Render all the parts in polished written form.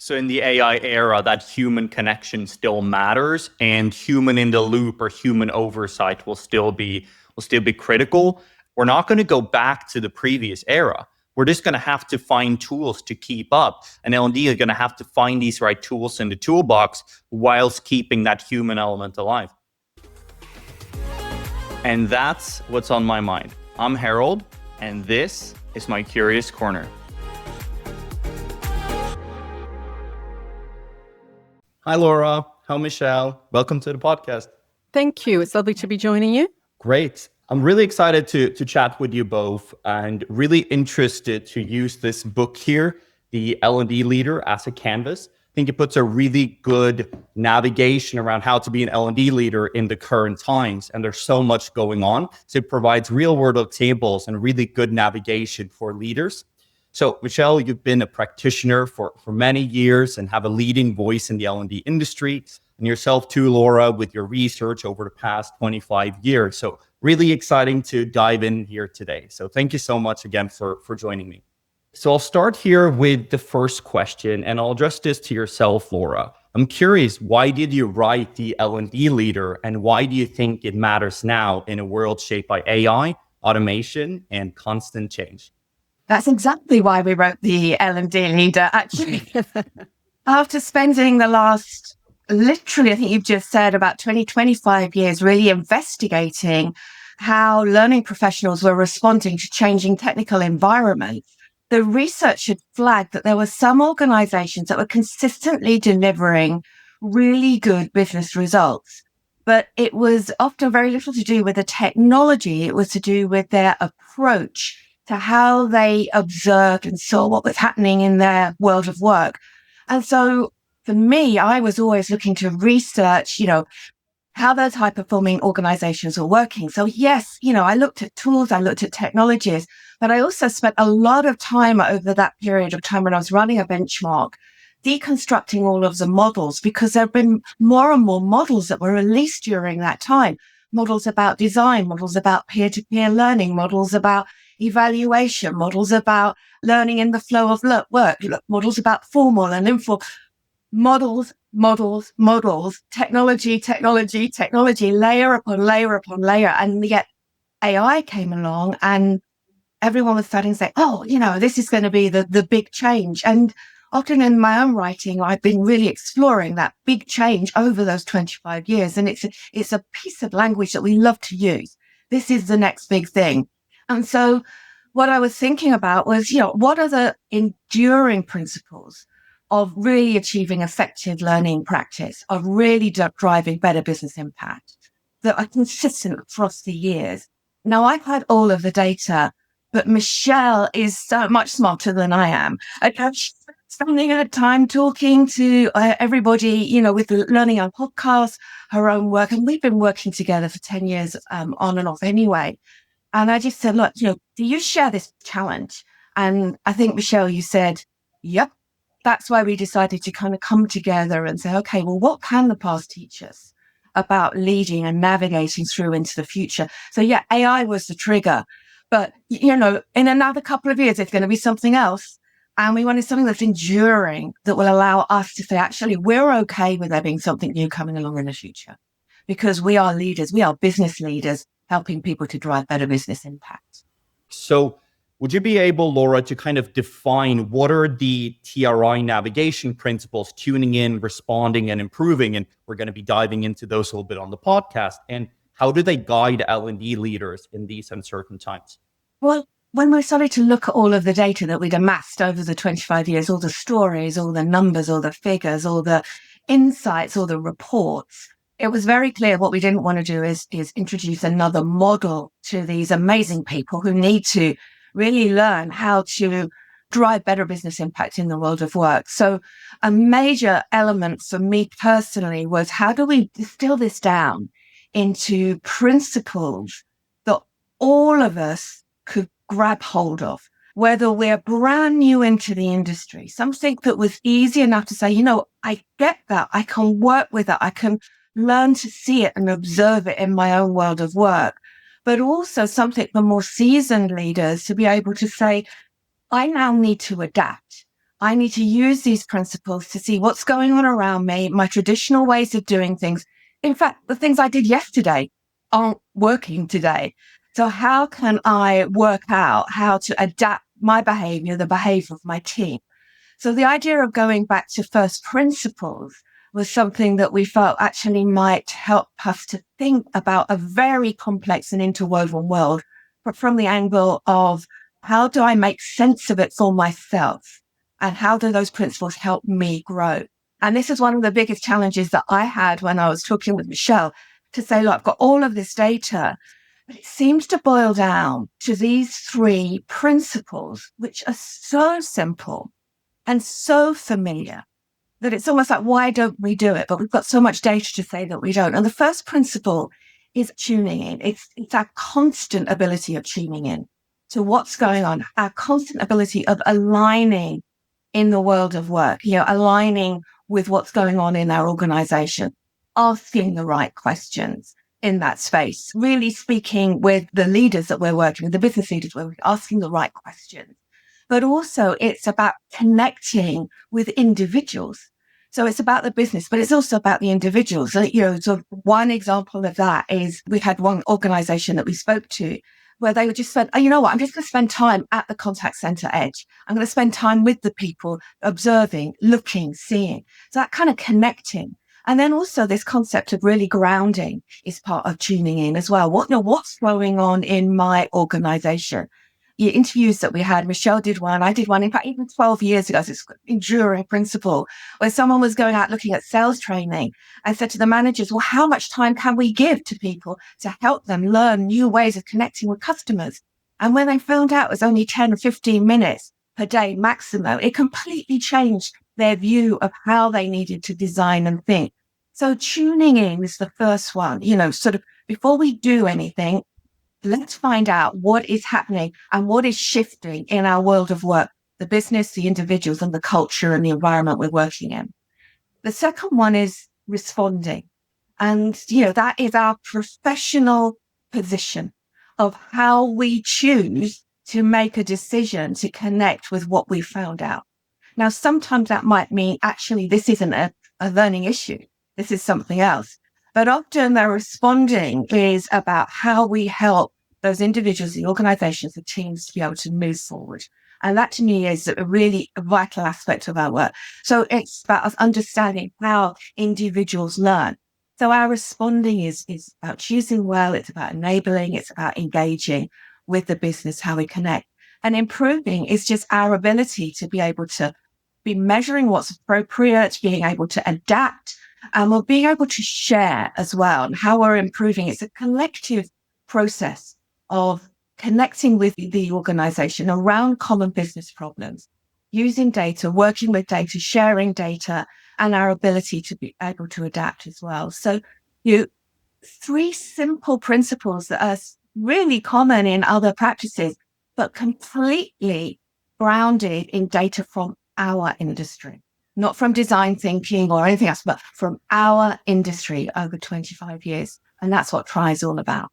So in the AI era, that human connection still matters, and human in the loop or human oversight will still be critical. We're not going to go back to the previous era. We're just going to have to find tools to keep up. And L&D is going to have to find these right tools in the toolbox whilst keeping that human element alive. And that's what's on my mind. I'm Harold, and this is my Curious Corner. Hi, Laura. Hi, Michelle. Welcome to the podcast. Thank you. It's lovely to be joining you. Great. I'm really excited to chat with you both and really interested to use this book here, the L&D Leader, as a canvas. I think it puts a really good navigation around how to be an L&D leader in the current times. And there's so much going on. So it provides real world examples and really good navigation for leaders. So Michelle, you've been a practitioner for many years and have a leading voice in the L&D industry. And yourself too, Laura, with your research over the past 25 years. So really exciting to dive in here today. So thank you so much again for joining me. So I'll start here with the first question, and I'll address this to yourself, Laura. I'm curious, why did you write the L&D Leader, and why do you think it matters now in a world shaped by AI, automation, and constant change? That's exactly why we wrote the L&D Leader, actually. After spending the last, literally, I think you've just said, about 25 years really investigating how learning professionals were responding to changing technical environments, the research had flagged that there were some organizations that were consistently delivering really good business results. But it was often very little to do with the technology. It was to do with their approach to how they observed and saw what was happening in their world of work. And so for me, I was always looking to research, how those high performing organizations were working. So yes, I looked at tools, I looked at technologies, but I also spent a lot of time over that period of time when I was running a benchmark, deconstructing all of the models, because there have been more and more models that were released during that time. Models about design, models about peer-to-peer learning, models about evaluation, models about learning in the flow of work, models about formal and informal, models, technology, layer upon layer upon layer. And yet AI came along and everyone was starting to say, this is going to be the big change. And often in my own writing, I've been really exploring that big change over those 25 years. And it's a piece of language that we love to use. This is the next big thing. And so what I was thinking about was, what are the enduring principles of really achieving effective learning practice, of really driving better business impact that are consistent across the years? Now, I've had all of the data, but Michelle is so much smarter than I am. She's spending her time talking to everybody, with the Learning on podcast, her own work. And we've been working together for 10 years on and off anyway. And I just said, look, do you share this challenge? And I think, Michelle, you said, yep. That's why we decided to kind of come together and say, okay, well, what can the past teach us about leading and navigating through into the future? So yeah, AI was the trigger. But, in another couple of years, it's going to be something else. And we wanted something that's enduring, that will allow us to say, actually, we're okay with there being something new coming along in the future. Because we are leaders, we are business leaders, helping people to drive better business impact. So would you be able, Laura, to kind of define what are the TRI navigation principles, tuning in, responding, and improving? And we're going to be diving into those a little bit on the podcast. And how do they guide L&D leaders in these uncertain times? Well, when we started to look at all of the data that we'd amassed over the 25 years, all the stories, all the numbers, all the figures, all the insights, all the reports, it was very clear what we didn't want to do is introduce another model to these amazing people who need to really learn how to drive better business impact in the world of work. So a major element for me personally was, how do we distill this down into principles that all of us could grab hold of, whether we're brand new into the industry, something that was easy enough to say, I get that, I can work with it, I can learn to see it and observe it in my own world of work, but also something for more seasoned leaders to be able to say, I now need to adapt. I need to use these principles to see what's going on around me, my traditional ways of doing things. In fact, the things I did yesterday aren't working today. So how can I work out how to adapt my behavior, the behavior of my team? So the idea of going back to first principles was something that we felt actually might help us to think about a very complex and interwoven world, but from the angle of how do I make sense of it for myself? And how do those principles help me grow? And this is one of the biggest challenges that I had when I was talking with Michelle to say, look, I've got all of this data, but it seems to boil down to these three principles, which are so simple and so familiar that it's almost like, why don't we do it? But we've got so much data to say that we don't. And the first principle is tuning in. It's our constant ability of tuning in to what's going on, our constant ability of aligning in the world of work, aligning with what's going on in our organization, asking the right questions in that space, really speaking with the leaders that we're working with, the business leaders, we're asking the right questions. But also it's about connecting with individuals. So it's about the business, but it's also about the individuals. So one example of that is we had one organization that we spoke to where they would just spend, oh, you know what, I'm just going to spend time at the contact center edge. I'm going to spend time with the people, observing, looking, seeing. So that kind of connecting. And then also this concept of really grounding is part of tuning in as well. What's going on in my organization? The interviews that we had, Michelle did one, I did one, in fact, even 12 years ago, so it's an enduring principle, where someone was going out looking at sales training and said to the managers, well, how much time can we give to people to help them learn new ways of connecting with customers? And when they found out it was only 10 or 15 minutes per day maximum, it completely changed their view of how they needed to design and think. So tuning in is the first one, sort of before we do anything, let's find out what is happening and what is shifting in our world of work, the business, the individuals, and the culture and the environment we're working in. The second one is responding. And, that is our professional position of how we choose to make a decision to connect with what we found out. Now, sometimes that might mean actually this isn't a learning issue. This is something else. But often the responding is about how we help those individuals, the organizations, the teams to be able to move forward. And that to me is a really vital aspect of our work. So it's about us understanding how individuals learn. So our responding is about choosing well. It's about enabling. It's about engaging with the business, how we connect. And improving is just our ability to be able to be measuring what's appropriate, being able to adapt, and we're being able to share as well and how we're improving. It's a collective process of connecting with the organization around common business problems, using data, working with data, sharing data, and our ability to be able to adapt as well. So three simple principles that are really common in other practices, but completely grounded in data from our industry. Not from design thinking or anything else, but from our industry over 25 years. And that's what TRI is all about.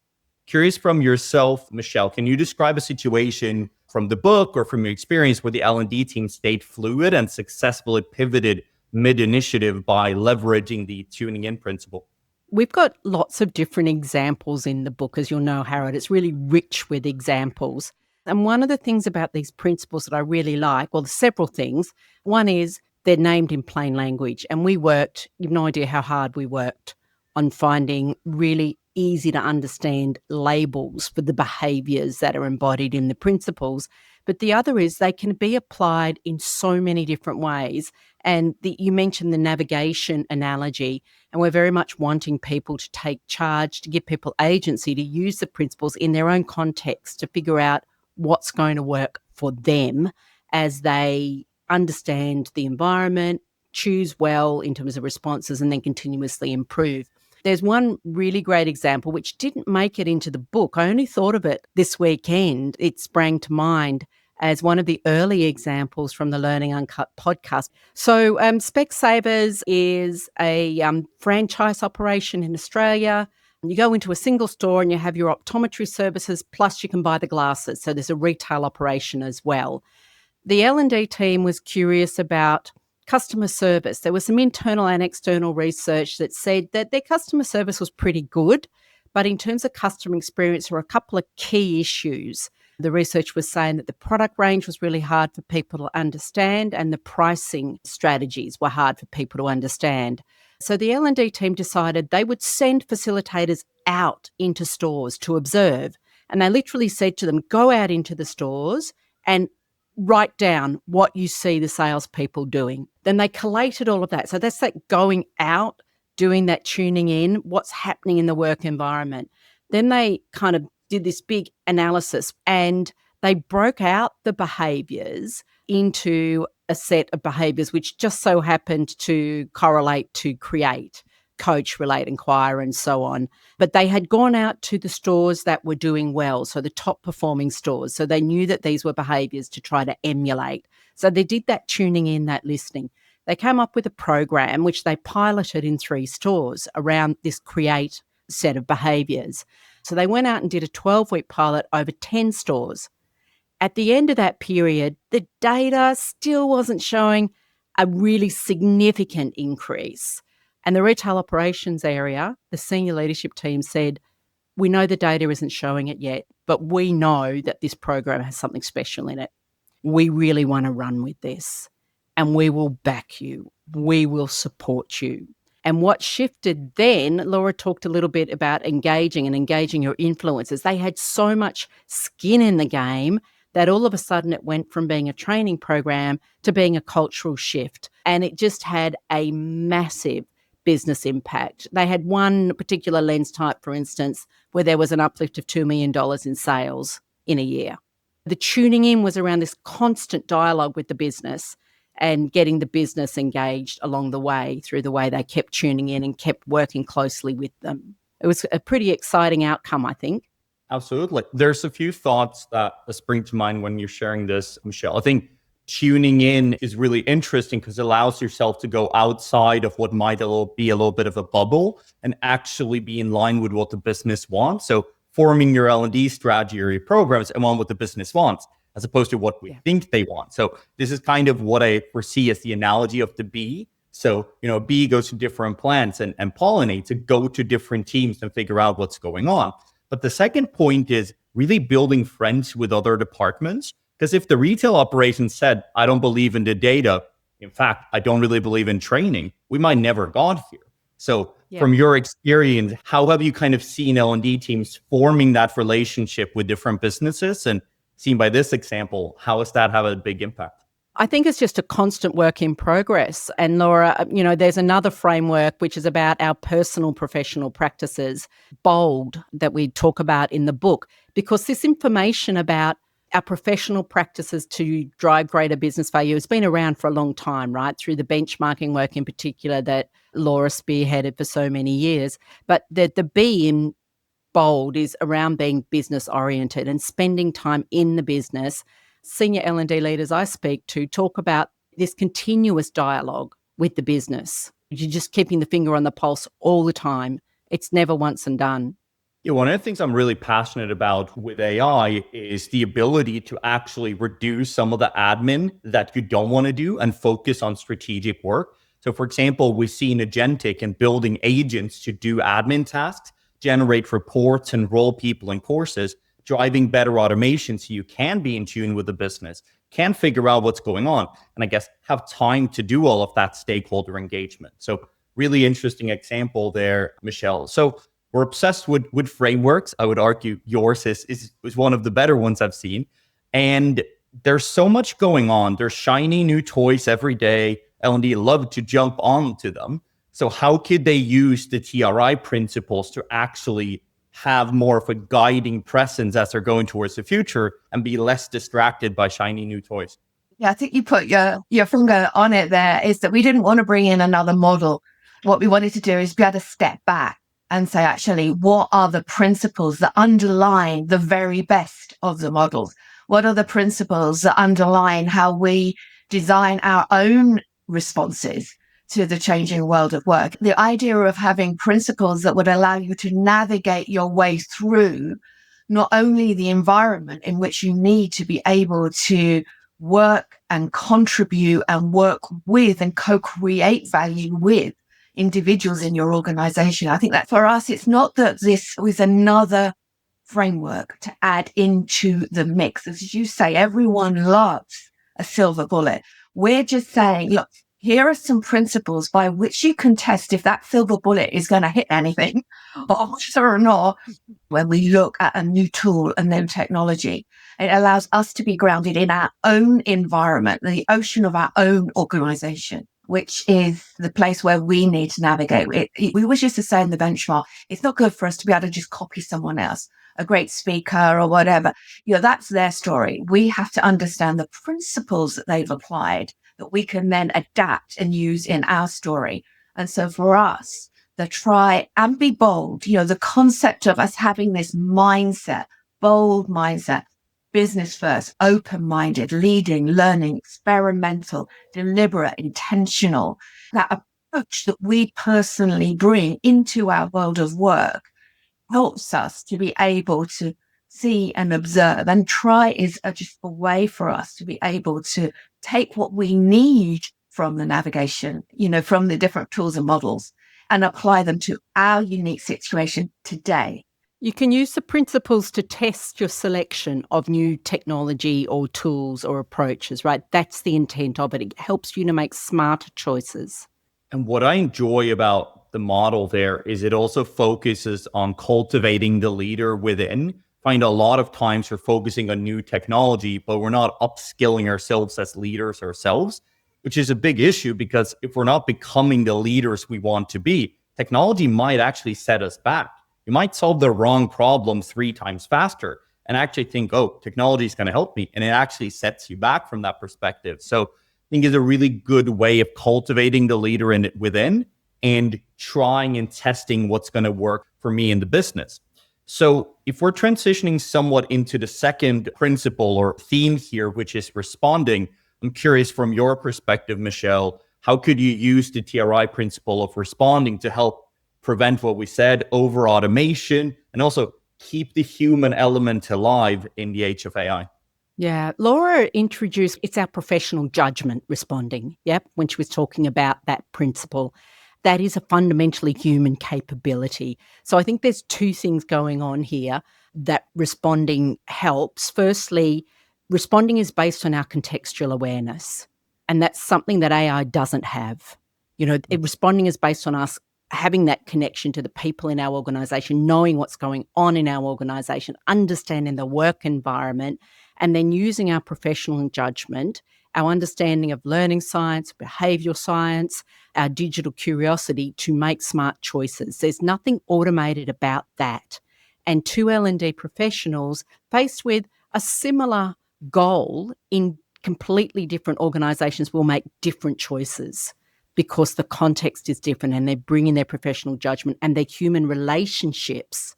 Curious from yourself, Michelle, can you describe a situation from the book or from your experience where the L&D team stayed fluid and successfully pivoted mid-initiative by leveraging the tuning in principle? We've got lots of different examples in the book, as you'll know, Harold. It's really rich with examples. And one of the things about these principles that I really like, well, there's several things. One is they're named in plain language. And you've no idea how hard we worked on finding really easy to understand labels for the behaviours that are embodied in the principles. But the other is they can be applied in so many different ways. And you mentioned the navigation analogy, and we're very much wanting people to take charge, to give people agency to use the principles in their own context to figure out what's going to work for them as they understand the environment, choose well in terms of responses, and then continuously improve. There's one really great example which didn't make it into the book. I only thought of it this weekend. It sprang to mind as one of the early examples from the Learning Uncut podcast. So Specsavers is a franchise operation in Australia. You go into a single store and you have your optometry services, plus you can buy the glasses. So there's a retail operation as well. The L&D team was curious about customer service. There was some internal and external research that said that their customer service was pretty good, but in terms of customer experience, there were a couple of key issues. The research was saying that the product range was really hard for people to understand and the pricing strategies were hard for people to understand. So the L&D team decided they would send facilitators out into stores to observe. And they literally said to them, go out into the stores and write down what you see the salespeople doing. Then they collated all of that. So that's like going out, doing that tuning in, what's happening in the work environment. Then they kind of did this big analysis and they broke out the behaviours into a set of behaviours which just so happened to correlate to create, coach, relate, inquire, and so on. But they had gone out to the stores that were doing well, so the top performing stores. So they knew that these were behaviours to try to emulate. So they did that tuning in, that listening. They came up with a program which they piloted in 3 stores around this create set of behaviours. So they went out and did a 12-week pilot over 10 stores. At the end of that period, the data still wasn't showing a really significant increase. And the retail operations area, the senior leadership team said, we know the data isn't showing it yet, but we know that this program has something special in it. We really want to run with this and we will back you. We will support you. And what shifted then, Laura talked a little bit about engaging your influencers. They had so much skin in the game that all of a sudden it went from being a training program to being a cultural shift. And it just had a massive business impact. They had one particular lens type, for instance, where there was an uplift of $2 million in sales in a year. The tuning in was around this constant dialogue with the business and getting the business engaged along the way through the way they kept tuning in and kept working closely with them. It was a pretty exciting outcome, I think. Absolutely. There's a few thoughts that spring to mind when you're sharing this, Michelle. I think tuning in is really interesting because it allows yourself to go outside of what might be a little bit of a bubble and actually be in line with what the business wants. So forming your L&D strategy or your programs and on what the business wants, as opposed to what we think they want. So this is kind of what I foresee as the analogy of the bee. So, a bee goes to different plants and pollinates to go to different teams and figure out what's going on. But the second point is really building friends with other departments. Because if the retail operations said, I don't believe in the data, in fact, I don't really believe in training, we might never got here. So from your experience, how have you kind of seen L&D teams forming that relationship with different businesses? And seen by this example, how has that had a big impact? I think it's just a constant work in progress. And Laura, there's another framework which is about our personal professional practices, BOLD, that we talk about in the book, because this information about our professional practices to drive greater business value has been around for a long time, right? Through the benchmarking work in particular that Laura spearheaded for so many years. But the B in BOLD is around being business oriented and spending time in the business. Senior L&D leaders I speak to talk about this continuous dialogue with the business. You're just keeping the finger on the pulse all the time. It's never once and done. Yeah, one of the things I'm really passionate about with AI is the ability to actually reduce some of the admin that you don't want to do and focus on strategic work. So for example, we've seen agentic and building agents to do admin tasks, generate reports, enroll people in courses, driving better automation so you can be in tune with the business, can figure out what's going on, and I guess have time to do all of that stakeholder engagement. So really interesting example there, Michelle. So we're obsessed with frameworks. I would argue yours is one of the better ones I've seen. And there's so much going on. There's shiny new toys every day. L&D love to jump onto them. So how could they use the TRI principles to actually have more of a guiding presence as they're going towards the future and be less distracted by shiny new toys? Yeah, I think you put your finger on it there, is that we didn't want to bring in another model. What we wanted to do is be able to step back and say, actually, what are the principles that underline the very best of the models? What are the principles that underline how we design our own responses to the changing world of work? The idea of having principles that would allow you to navigate your way through not only the environment in which you need to be able to work and contribute and work with and co-create value with individuals in your organization. I think that for us, it's not that this was another framework to add into the mix. As you say, everyone loves a silver bullet. We're just saying, look, here are some principles by which you can test if that silver bullet is going to hit anything or not. When we look at a new tool, a new technology, it allows us to be grounded in our own environment, the ocean of our own organization, which is the place where we need to navigate. We always used to say in the benchmark, it's not good for us to be able to just copy someone else, a great speaker or whatever. That's their story. We have to understand the principles that they've applied that we can then adapt and use in our story. And so for us, the try and be bold, the concept of us having this mindset, bold mindset, business first, open-minded, leading, learning, experimental, deliberate, intentional, that approach that we personally bring into our world of work helps us to be able to see and observe. And try is just a way for us to be able to take what we need from the navigation, from the different tools and models, and apply them to our unique situation today. You can use the principles to test your selection of new technology or tools or approaches, right? That's the intent of it. It helps you to make smarter choices. And what I enjoy about the model there is it also focuses on cultivating the leader within. Find a lot of times we're focusing on new technology, but we're not upskilling ourselves as leaders ourselves, which is a big issue because if we're not becoming the leaders we want to be, technology might actually set us back. You might solve the wrong problem 3 times faster and actually think, oh, technology is going to help me. And it actually sets you back from that perspective. So I think it's a really good way of cultivating the leader within and trying and testing what's going to work for me in the business. So if we're transitioning somewhat into the second principle or theme here, which is responding, I'm curious from your perspective, Michelle, how could you use the TRI principle of responding to help prevent what we said, over automation, and also keep the human element alive in the age of AI? Yeah, Laura introduced, it's our professional judgment responding, when she was talking about that principle. That is a fundamentally human capability. So I think there's 2 things going on here that responding helps. Firstly, responding is based on our contextual awareness, and that's something that AI doesn't have. Responding is based on us having that connection to the people in our organisation, knowing what's going on in our organisation, understanding the work environment, and then using our professional judgment, our understanding of learning science, behavioural science, our digital curiosity to make smart choices. There's nothing automated about that. And 2 L&D professionals faced with a similar goal in completely different organisations will make different choices because the context is different and they're bringing their professional judgment and their human relationships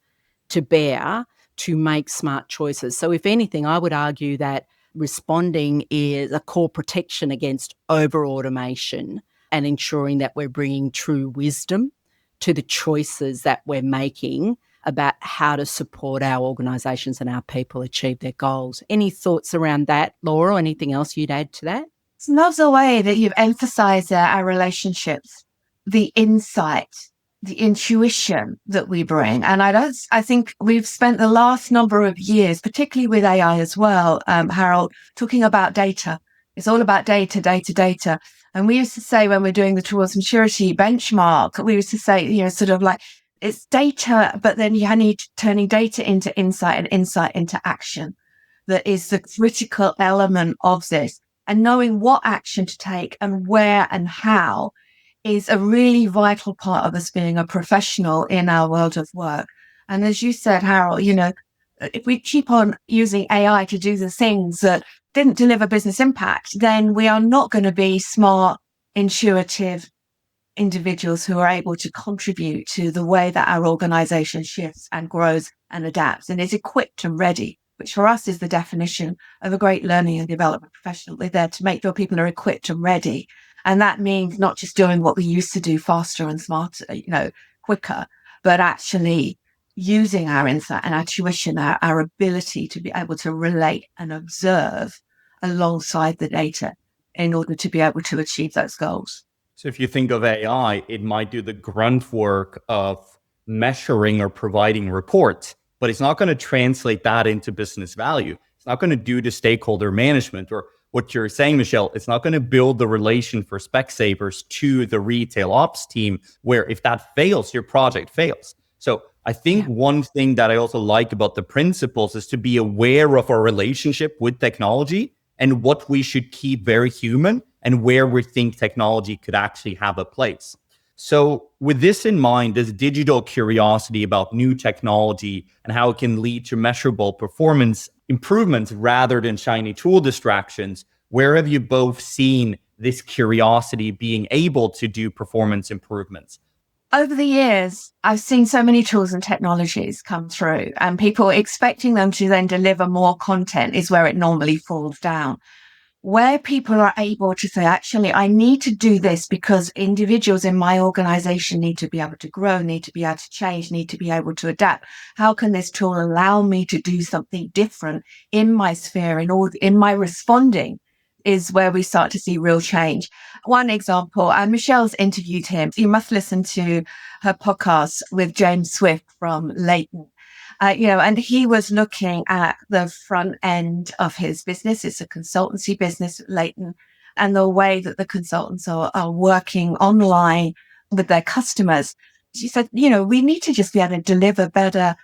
to bear to make smart choices. So if anything, I would argue that responding is a core protection against over-automation and ensuring that we're bringing true wisdom to the choices that we're making about how to support our organisations and our people achieve their goals. Any thoughts around that, Laura, or anything else you'd add to that? It's another way that you've emphasized our relationships, the insight, the intuition that we bring. And I think we've spent the last number of years, particularly with AI as well, Harold, talking about data. It's all about data, data, data. And we used to say when we're doing the towards maturity benchmark, we used to say, sort of like, it's data, but then you need turning data into insight and insight into action. That is the critical element of this. And knowing what action to take and where and how is a really vital part of us being a professional in our world of work. And as you said, Harold, if we keep on using AI to do the things that didn't deliver business impact, then we are not going to be smart, intuitive individuals who are able to contribute to the way that our organization shifts and grows and adapts and is equipped and ready, which for us is the definition of a great learning and development professional. We're there to make sure people are equipped and ready. And that means not just doing what we used to do faster and smarter, quicker, but actually using our insight and our tuition, our ability to be able to relate and observe alongside the data in order to be able to achieve those goals. So if you think of AI, it might do the grunt work of measuring or providing reports, but it's not going to translate that into business value. It's not going to do the stakeholder management or what you're saying, Michelle. It's not going to build the relation for Specsavers to the retail ops team, where if that fails, your project fails. So I think one thing that I also like about the principles is to be aware of our relationship with technology and what we should keep very human and where we think technology could actually have a place. So with this in mind, this digital curiosity about new technology and how it can lead to measurable performance improvements rather than shiny tool distractions, where have you both seen this curiosity being able to do performance improvements? Over the years, I've seen so many tools and technologies come through, and people expecting them to then deliver more content is where it normally falls down. Where people are able to say, actually, I need to do this because individuals in my organization need to be able to grow, need to be able to change, need to be able to adapt. How can this tool allow me to do something different in my sphere, in my responding, is where we start to see real change. One example, and Michelle's interviewed him. You must listen to her podcast with James Swift from Leighton. And he was looking at the front end of his business. It's a consultancy business at Leighton, and the way that the consultants are working online with their customers. She said, we need to just be able to deliver better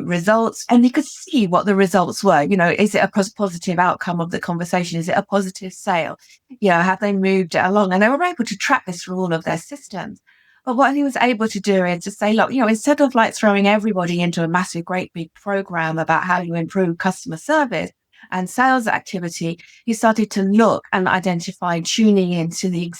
results. And you could see what the results were. Is it a positive outcome of the conversation? Is it a positive sale? Have they moved it along? And they were able to track this through all of their systems. But what he was able to do is to say, look, instead of like throwing everybody into a massive, great big program about how you improve customer service and sales activity, he started to look and identify tuning into the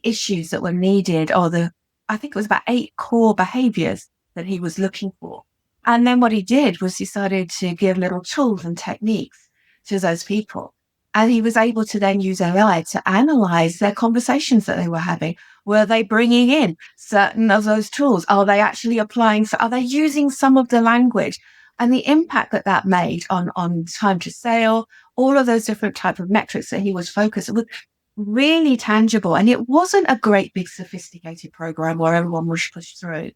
issues that were needed, or I think it was about 8 core behaviors that he was looking for. And then what he did was he started to give little tools and techniques to those people. And he was able to then use AI to analyze their conversations that they were having. Were they bringing in certain of those tools? Are they actually applying? Are they using some of the language? And the impact that made on time to sale, all of those different type of metrics that he was focused on, was really tangible. And it wasn't a great big sophisticated program where everyone was pushed through.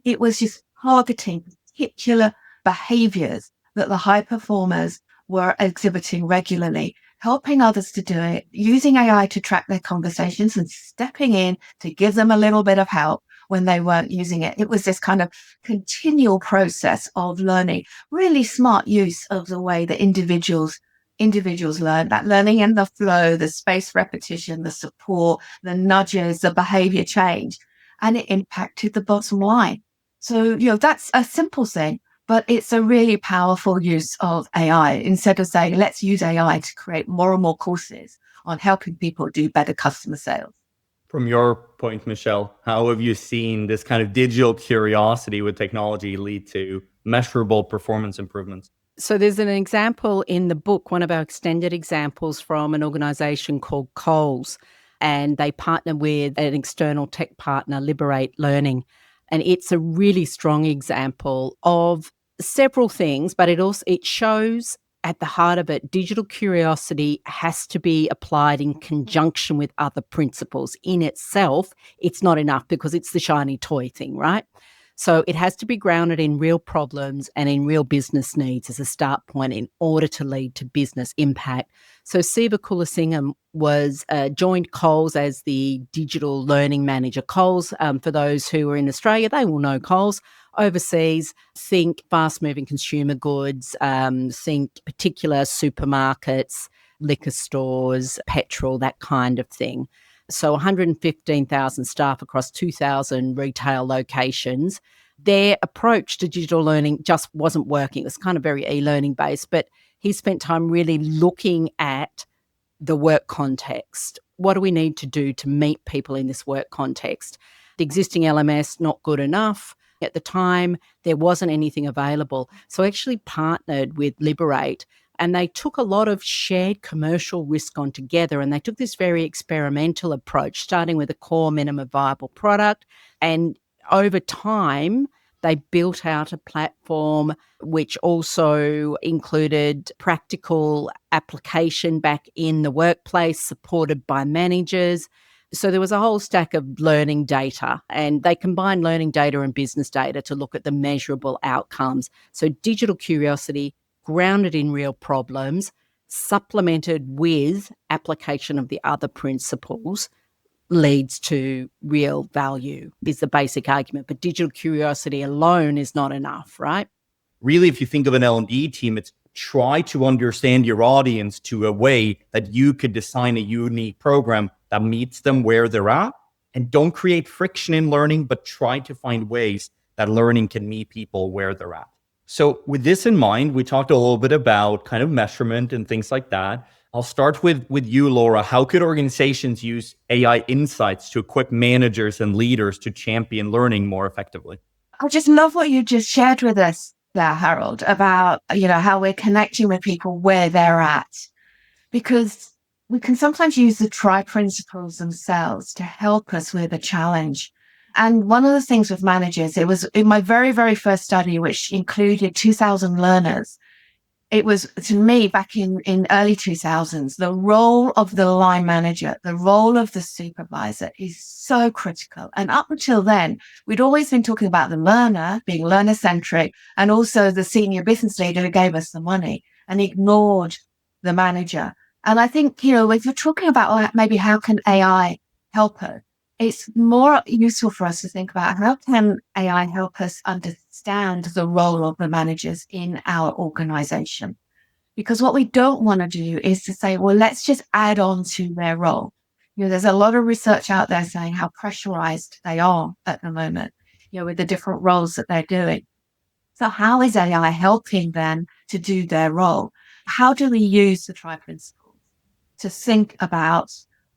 It was just targeting particular behaviors that the high performers were exhibiting regularly, helping others to do it, using AI to track their conversations and stepping in to give them a little bit of help when they weren't using it. It was this kind of continual process of learning, really smart use of the way that individuals learn, that learning and the flow, the spaced repetition, the support, the nudges, the behavior change, and it impacted the bottom line. So, that's a simple thing, but it's a really powerful use of AI. Instead of saying, let's use AI to create more and more courses on helping people do better customer sales. From your point, Michelle, how have you seen this kind of digital curiosity with technology lead to measurable performance improvements? So there's an example in the book, one of our extended examples from an organization called Coles, and they partner with an external tech partner, Liberate Learning. And it's a really strong example of several things, but it shows at the heart of it, digital curiosity has to be applied in conjunction with other principles. In itself, it's not enough because it's the shiny toy thing, right? So it has to be grounded in real problems and in real business needs as a start point in order to lead to business impact. So Siva Kulasingham joined Coles as the digital learning manager. Coles, for those who are in Australia, they will know Coles. Overseas, think fast-moving consumer goods, think particular supermarkets, liquor stores, petrol, that kind of thing. So 115,000 staff across 2,000 retail locations. Their approach to digital learning just wasn't working. It was kind of very e-learning based, but he spent time really looking at the work context. What do we need to do to meet people in this work context? The existing LMS, not good enough. At the time, there wasn't anything available. So I actually partnered with Liberate, and they took a lot of shared commercial risk on together, and they took this very experimental approach, starting with a core minimum viable product. And over time, They built out a platform which also included practical application back in the workplace, supported by managers. So there was a whole stack of learning data, and they combined learning data and business data to look at the measurable outcomes. So digital curiosity grounded in real problems, supplemented with application of the other principles, leads to real value, is the basic argument. But digital curiosity alone is not enough, right? Really, if you think of an L&D team, it's try to understand your audience to a way that you could design a unique program that meets them where they're at, and don't create friction in learning, but try to find ways that learning can meet people where they're at. So with this in mind, we talked a little bit about kind of measurement and things like that. I'll start with you, Laura. How could organizations use AI insights to equip managers and leaders to champion learning more effectively? I just love what you just shared with us there, Harold, about, how we're connecting with people where they're at. Because we can sometimes use the TRI principles themselves to help us with a challenge. And one of the things with managers, it was in my very, very first study, which included 2,000 learners. It was, to me, back in early 2000s, the role of the line manager, the role of the supervisor is so critical. And up until then, we'd always been talking about the learner, being learner-centric, and also the senior business leader who gave us the money, and ignored the manager. And I think, if you're talking about maybe how can AI help us, it's more useful for us to think about how can AI help us understand the role of the managers in our organization. Because what we don't want to do is to say, well, let's just add on to their role. There's a lot of research out there saying how pressurized they are at the moment, with the different roles that they're doing. So how is AI helping them to do their role? How do we use the TRI principles to think about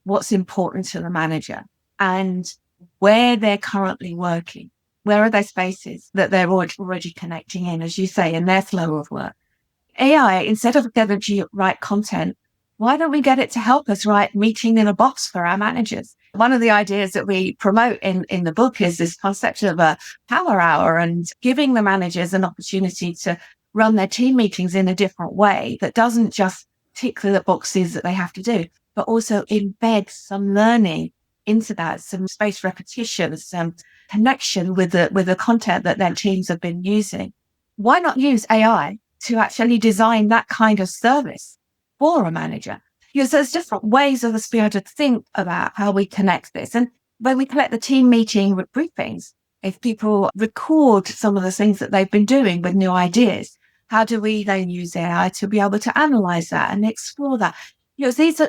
what's important to the manager and where they're currently working? Where are those spaces that they're already connecting in, as you say, in their flow of work? AI, instead of getting to write content, why don't we get it to help us write meeting in a box for our managers? One of the ideas that we promote in the book is this concept of a power hour, and giving the managers an opportunity to run their team meetings in a different way that doesn't just tick the boxes that they have to do, but also embed some learning into that, some spaced repetition, some connection with the content that their teams have been using. Why not use AI to actually design that kind of service for a manager? So there's different ways of us being able to think about how we connect this. And when we collect the team meeting with briefings, if people record some of the things that they've been doing with new ideas, how do we then use AI to be able to analyze that and explore that?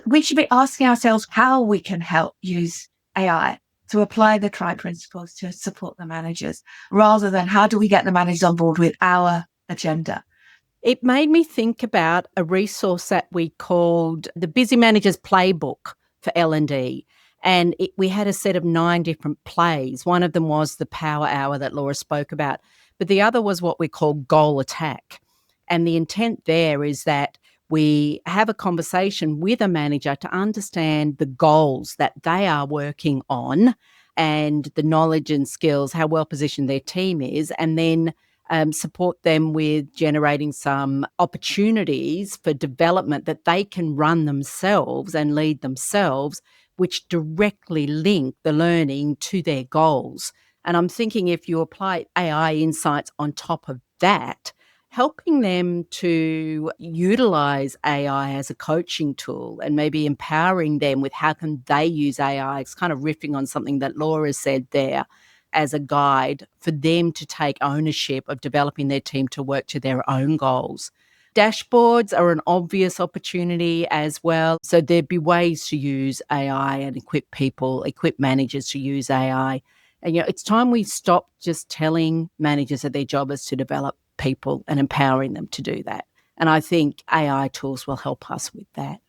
We should be asking ourselves how we can help use AI to apply the TRI principles to support the managers, rather than how do we get the managers on board with our agenda. It made me think about a resource that we called the Busy Manager's Playbook for L&D. And we had a set of 9 different plays. One of them was the power hour that Laura spoke about, but the other was what we call goal attack. And the intent there is that we have a conversation with a manager to understand the goals that they are working on and the knowledge and skills, how well positioned their team is, and then support them with generating some opportunities for development that they can run themselves and lead themselves, which directly link the learning to their goals. And I'm thinking if you apply AI insights on top of that, helping them to utilize AI as a coaching tool and maybe empowering them with how can they use AI. It's kind of riffing on something that Laura said there, as a guide for them to take ownership of developing their team to work to their own goals. Dashboards are an obvious opportunity as well. So there'd be ways to use AI and equip managers to use AI. And it's time we stop just telling managers that their job is to develop people and empowering them to do that. And I think AI tools will help us with that.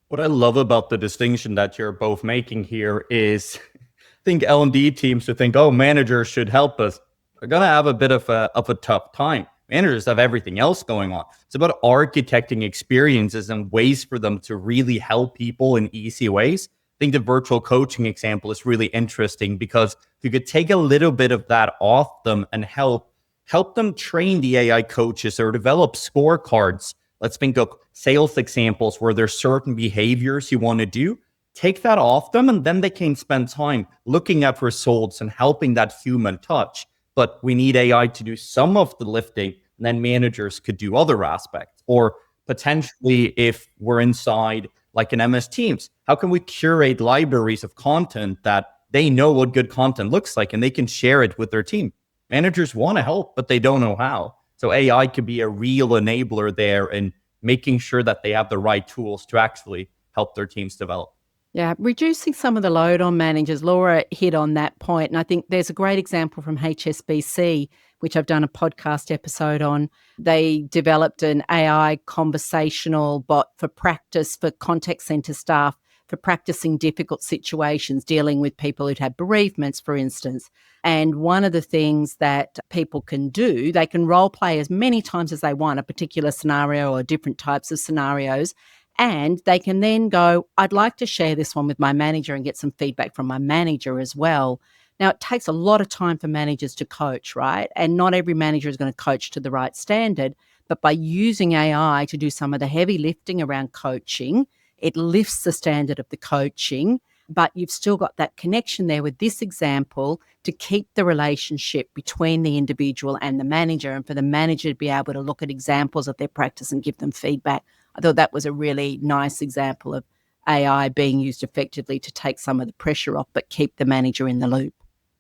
What I love about the distinction that you're both making here is I think L&D teams who think, oh, managers should help us, are going to have a bit of a tough time. Managers have everything else going on. It's about architecting experiences and ways for them to really help people in easy ways. I think the virtual coaching example is really interesting because if you could take a little bit of that off them and help help them train the AI coaches or develop scorecards. Let's think of sales examples where there's certain behaviors you want to do. Take that off them, and then they can spend time looking at results and helping that human touch. But we need AI to do some of the lifting, and then managers could do other aspects. Or potentially, if we're inside like an MS Teams, how can we curate libraries of content that they know what good content looks like and they can share it with their team? Managers want to help, but they don't know how. So AI could be a real enabler there in making sure that they have the right tools to actually help their teams develop. Yeah, reducing some of the load on managers. Laura hit on that point, and I think there's a great example from HSBC, which I've done a podcast episode on. They developed an AI conversational bot for practice for contact center staff for practicing difficult situations, dealing with people who'd had bereavements, for instance. And one of the things that people can do, they can role play as many times as they want a particular scenario or different types of scenarios. And they can then go, I'd like to share this one with my manager and get some feedback from my manager as well. Now, it takes a lot of time for managers to coach, right? And not every manager is going to coach to the right standard. But by using AI to do some of the heavy lifting around coaching, it lifts the standard of the coaching. But you've still got that connection there with this example to keep the relationship between the individual and the manager, and for the manager to be able to look at examples of their practice and give them feedback. I thought that was a really nice example of AI being used effectively to take some of the pressure off, but keep the manager in the loop.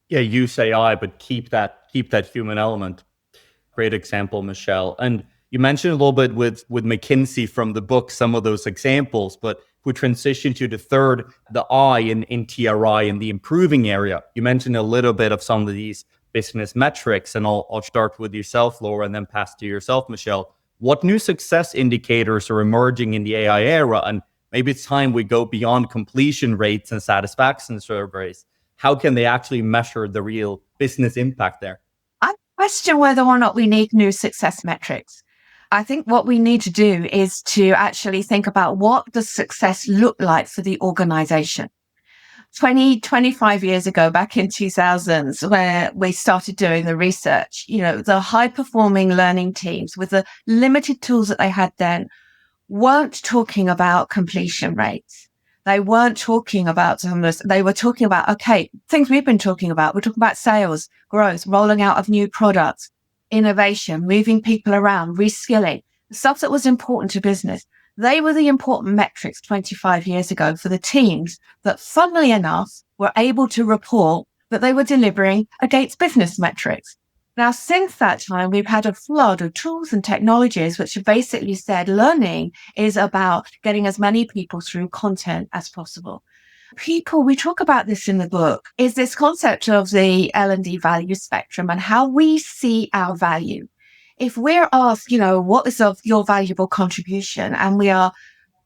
Yeah, use AI, but keep that human element. Great example, Michelle. And you mentioned a little bit with McKinsey from the book, some of those examples, but if we transition to the third, the I in TRI in the improving area, you mentioned a little bit of some of these business metrics, and I'll start with yourself, Laura, and then pass to yourself, Michelle. What new success indicators are emerging in the AI era? And maybe it's time we go beyond completion rates and satisfaction surveys. How can they actually measure the real business impact there? I question whether or not we need new success metrics. I think what we need to do is to actually think about what does success look like for the organization. 25 years ago, back in 2000s, where we started doing the research, the high performing learning teams with the limited tools that they had then weren't talking about completion rates. They weren't talking about numbers. They were talking about, okay, things we've been talking about. We're talking about sales, growth, rolling out of new products, innovation, moving people around, reskilling, stuff that was important to business. They were the important metrics 25 years ago for the teams that, funnily enough, were able to report that they were delivering against business metrics. Now, since that time, we've had a flood of tools and technologies which have basically said learning is about getting as many people through content as possible. People, we talk about this in the book, is this concept of the L&D value spectrum and how we see our value. If we're asked, what is of your valuable contribution, and we are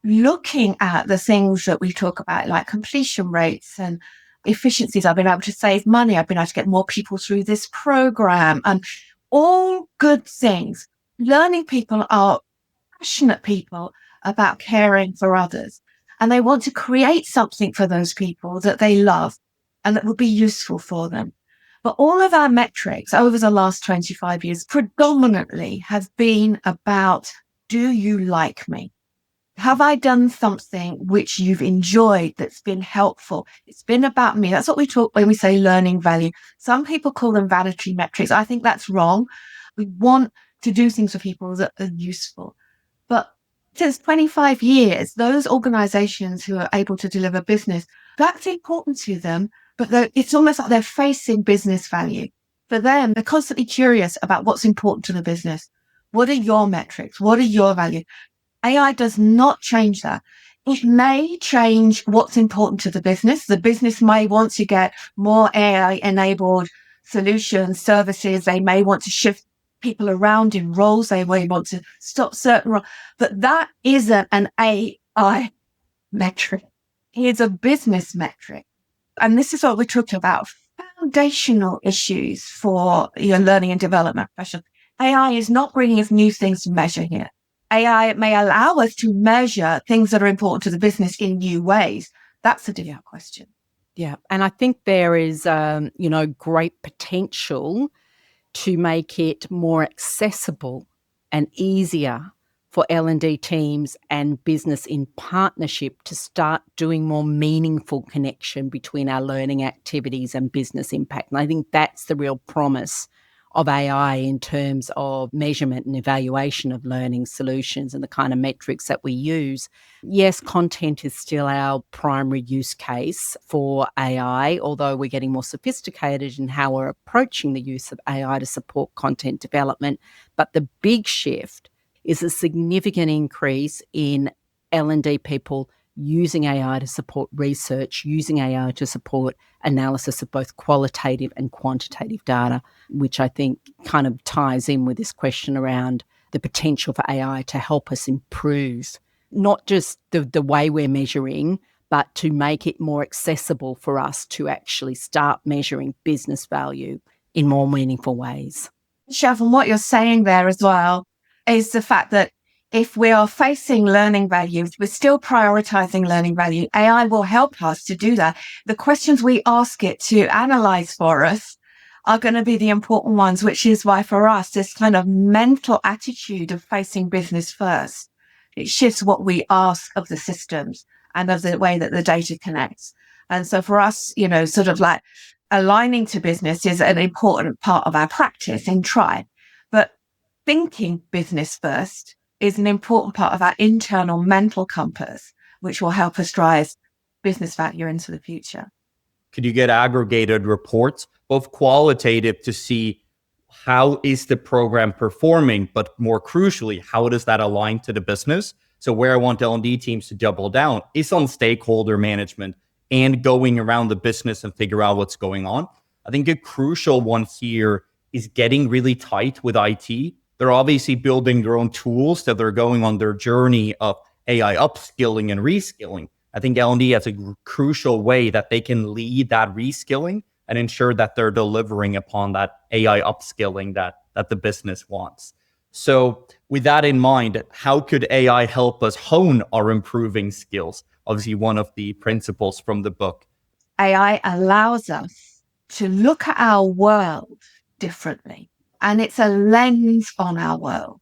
looking at the things that we talk about, like completion rates and efficiencies, I've been able to save money, I've been able to get more people through this program, and all good things. Learning people are passionate people about caring for others, and they want to create something for those people that they love and that will be useful for them. But all of our metrics over the last 25 years predominantly have been about, do you like me? Have I done something which you've enjoyed that's been helpful? It's been about me. That's what we talk when we say learning value. Some people call them vanity metrics. I think that's wrong. We want to do things for people that are useful. But since 25 years, those organizations who are able to deliver business, that's important to them, but it's almost like they're facing business value. For them, they're constantly curious about what's important to the business. What are your metrics? What are your values? AI does not change that. It may change what's important to the business. The business may want to get more AI-enabled solutions, services. They may want to shift people around in roles. They may want to stop certain roles. But that isn't an AI metric. It's a business metric. And this is what we're talking about, foundational issues for your learning and development profession. AI is not bringing us new things to measure here. AI may allow us to measure things that are important to the business in new ways. That's a different question. Yeah. And I think there is, great potential to make it more accessible and easier for L&D teams and business in partnership to start doing more meaningful connection between our learning activities and business impact. And I think that's the real promise of AI in terms of measurement and evaluation of learning solutions and the kind of metrics that we use. Yes, content is still our primary use case for AI, although we're getting more sophisticated in how we're approaching the use of AI to support content development. But the big shift is a significant increase in L&D people using AI to support research, using AI to support analysis of both qualitative and quantitative data, which I think kind of ties in with this question around the potential for AI to help us improve not just the way we're measuring, but to make it more accessible for us to actually start measuring business value in more meaningful ways. Chef, and what you're saying there as well is the fact that if we are facing learning values, we're still prioritizing learning value. AI will help us to do that. The questions we ask it to analyze for us are going to be the important ones, which is why for us, this kind of mental attitude of facing business first, it shifts what we ask of the systems and of the way that the data connects. And so for us, sort of like aligning to business is an important part of our practice in Tribe. But thinking business first is an important part of our internal mental compass, which will help us drive business value into the future. Could you get aggregated reports, both qualitative to see how is the program performing, but more crucially, how does that align to the business? So where I want L&D teams to double down is on stakeholder management and going around the business and figure out what's going on. I think a crucial one here is getting really tight with IT. They're obviously building their own tools that they're going on their journey of AI upskilling and reskilling. I think L&D has a crucial way that they can lead that reskilling and ensure that they're delivering upon that AI upskilling that the business wants. So with that in mind, how could AI help us hone our improving skills? Obviously, one of the principles from the book. AI allows us to look at our world differently, and it's a lens on our world.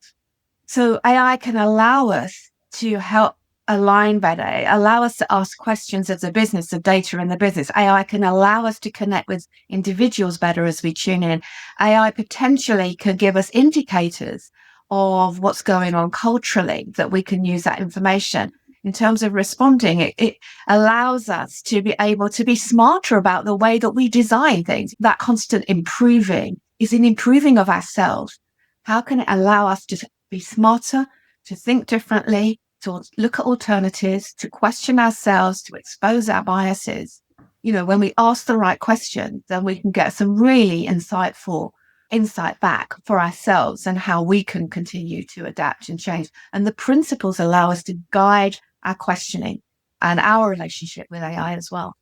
So AI can allow us to help align better, allow us to ask questions of the business, of data in the business. AI can allow us to connect with individuals better as we tune in. AI potentially can give us indicators of what's going on culturally that we can use that information. In terms of responding, it allows us to be able to be smarter about the way that we design things. That constant improving is an improving of ourselves. How can it allow us to be smarter, to think differently, to look at alternatives, to question ourselves, to expose our biases? When we ask the right question, then we can get some really insightful insight back for ourselves and how we can continue to adapt and change. And the principles allow us to guide our questioning and our relationship with AI as well.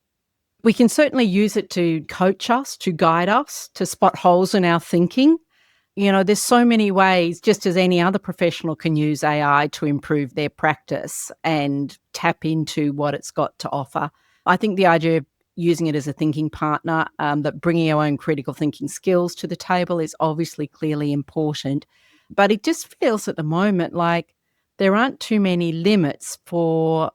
We can certainly use it to coach us, to guide us, to spot holes in our thinking. There's so many ways, just as any other professional can use AI to improve their practice and tap into what it's got to offer. I think the idea of using it as a thinking partner, that bringing our own critical thinking skills to the table is obviously clearly important. But it just feels at the moment like there aren't too many limits for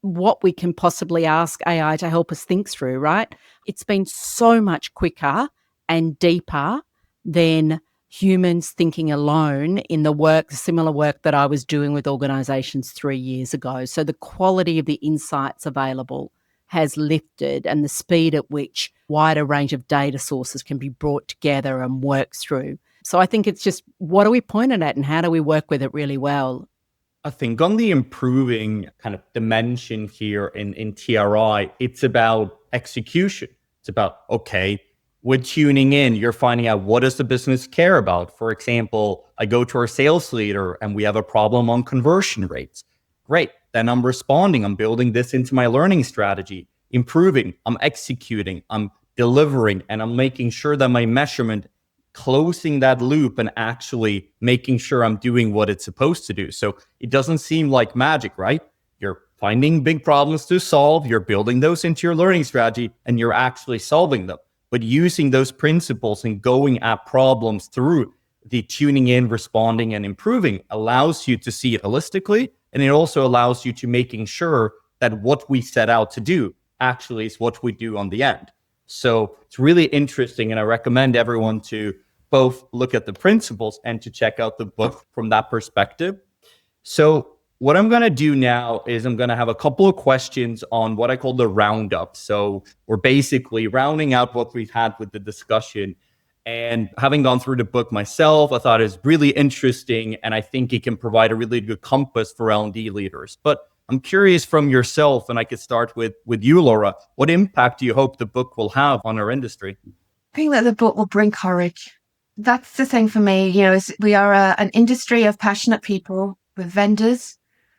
what we can possibly ask AI to help us think through, right? It's been so much quicker and deeper than humans thinking alone in the similar work that I was doing with organizations 3 years ago. So the quality of the insights available has lifted, and the speed at which wider range of data sources can be brought together and worked through. So I think it's just, what are we pointing at and how do we work with it really well? I think on the improving kind of dimension here in TRI, it's about execution. It's about, okay, with tuning in, you're finding out what does the business care about. For example, I go to our sales leader and we have a problem on conversion rates. Great. Then I'm responding. I'm building this into my learning strategy, improving, I'm executing, I'm delivering, and I'm making sure that my measurement, closing that loop and actually making sure I'm doing what it's supposed to do. So it doesn't seem like magic, right? You're finding big problems to solve, you're building those into your learning strategy, and you're actually solving them. but using those principles and going at problems through the tuning in, responding, and improving allows you to see it holistically. And it also allows you to making sure that what we set out to do actually is what we do on the end. So it's really interesting. And I recommend everyone to both look at the principles and to check out the book from that perspective. So what I'm going to do now is I'm going to have a couple of questions on what I call the roundup. So we're basically rounding out what we've had with the discussion. And having gone through the book myself, I thought it was really interesting. And I think it can provide a really good compass for L&D leaders. But I'm curious from yourself, and I could start with you, Laura. What impact do you hope the book will have on our industry? I think that the book will bring courage. That's the thing for me. We are an industry of passionate people, with vendors,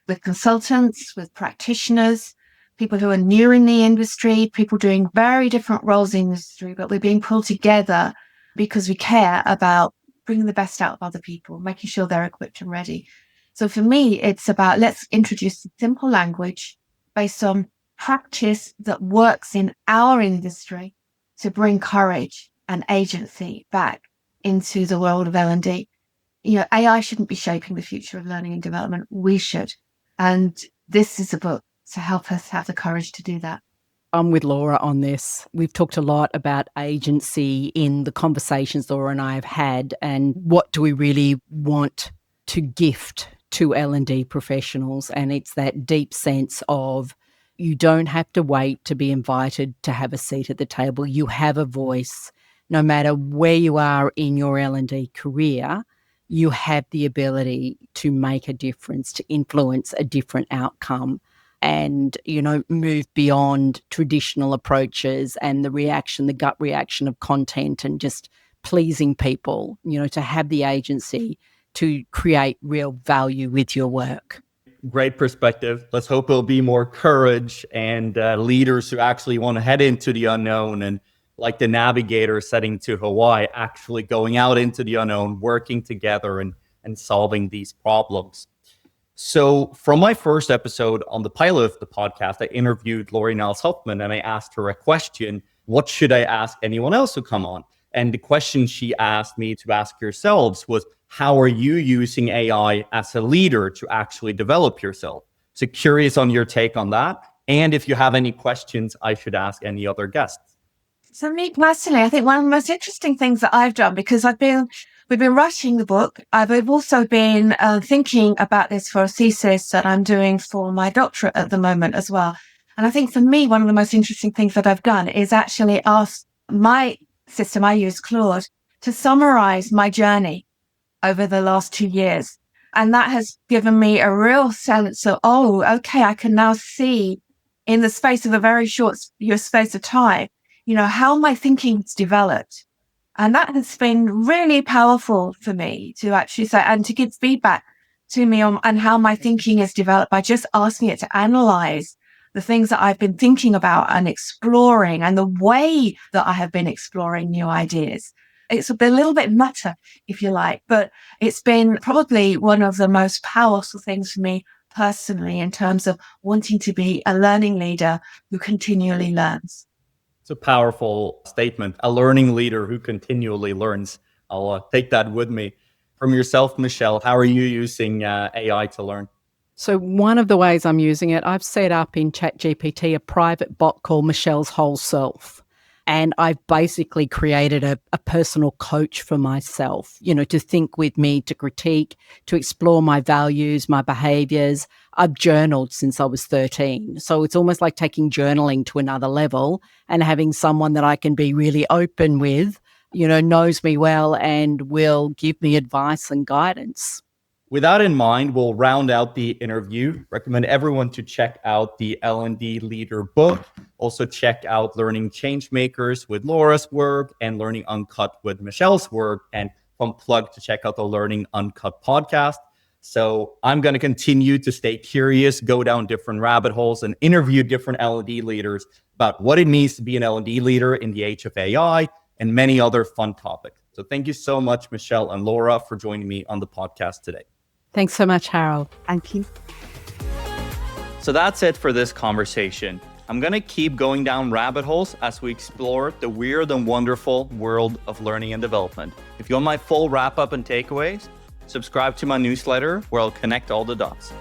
with consultants, with practitioners, people who are new in the industry, people doing very different roles in the industry, but we're being pulled together because we care about bringing the best out of other people, making sure they're equipped and ready. So for me, it's about let's introduce simple language based on practice that works in our industry to bring courage and agency back into the world of L&D. AI shouldn't be shaping the future of learning and development. We should. And this is a book to help us have the courage to do that. I'm with Laura on this. We've talked a lot about agency in the conversations Laura and I have had, and what do we really want to gift to L&D professionals. And it's that deep sense of you don't have to wait to be invited to have a seat at the table. You have a voice. No matter where you are in your L&D career, you have the ability to make a difference, to influence a different outcome and, move beyond traditional approaches and the gut reaction of content and just pleasing people, to have the agency to create real value with your work. Great perspective. Let's hope it'll be more courage and leaders who actually want to head into the unknown, and like the navigator setting to Hawaii, actually going out into the unknown, working together and solving these problems. So from my first episode on the pilot of the podcast, I interviewed Lori Niles-Huffman and I asked her a question: what should I ask anyone else who come on? And the question she asked me to ask yourselves was, how are you using AI as a leader to actually develop yourself? So curious on your take on that. And if you have any questions, I should ask any other guests. So me personally, I think one of the most interesting things that I've done, because we've been rushing the book. I've also been thinking about this for a thesis that I'm doing for my doctorate at the moment as well. And I think for me, one of the most interesting things that I've done is actually ask my system, I use Claude, to summarize my journey over the last 2 years. And that has given me a real sense of, okay, I can now see in the space of a very short space of time, how my thinking has developed. And that has been really powerful for me to actually say and to give feedback to me on how my thinking has developed by just asking it to analyze the things that I've been thinking about and exploring and the way that I have been exploring new ideas. It's a little bit meta, if you like, but it's been probably one of the most powerful things for me personally in terms of wanting to be a learning leader who continually learns. It's a powerful statement. A learning leader who continually learns. I'll take that with me. From yourself, Michelle, how are you using AI to learn? So one of the ways I'm using it, I've set up in ChatGPT a private bot called Michelle's Whole Self. And I've basically created a personal coach for myself, to think with me, to critique, to explore my values, my behaviors. I've journaled since I was 13. So it's almost like taking journaling to another level and having someone that I can be really open with, knows me well and will give me advice and guidance. With that in mind, we'll round out the interview. Recommend everyone to check out the L&D Leader book. Also check out Learning Changemakers with Laura's work and Learning Uncut with Michelle's work, and plug to check out the Learning Uncut podcast. So I'm going to continue to stay curious, go down different rabbit holes and interview different L&D leaders about what it means to be an L&D leader in the age of AI and many other fun topics. So thank you so much, Michelle and Laura, for joining me on the podcast today. Thanks so much, Harold. Thank you. So that's it for this conversation. I'm going to keep going down rabbit holes as we explore the weird and wonderful world of learning and development. If you want my full wrap up and takeaways, subscribe to my newsletter where I'll connect all the dots.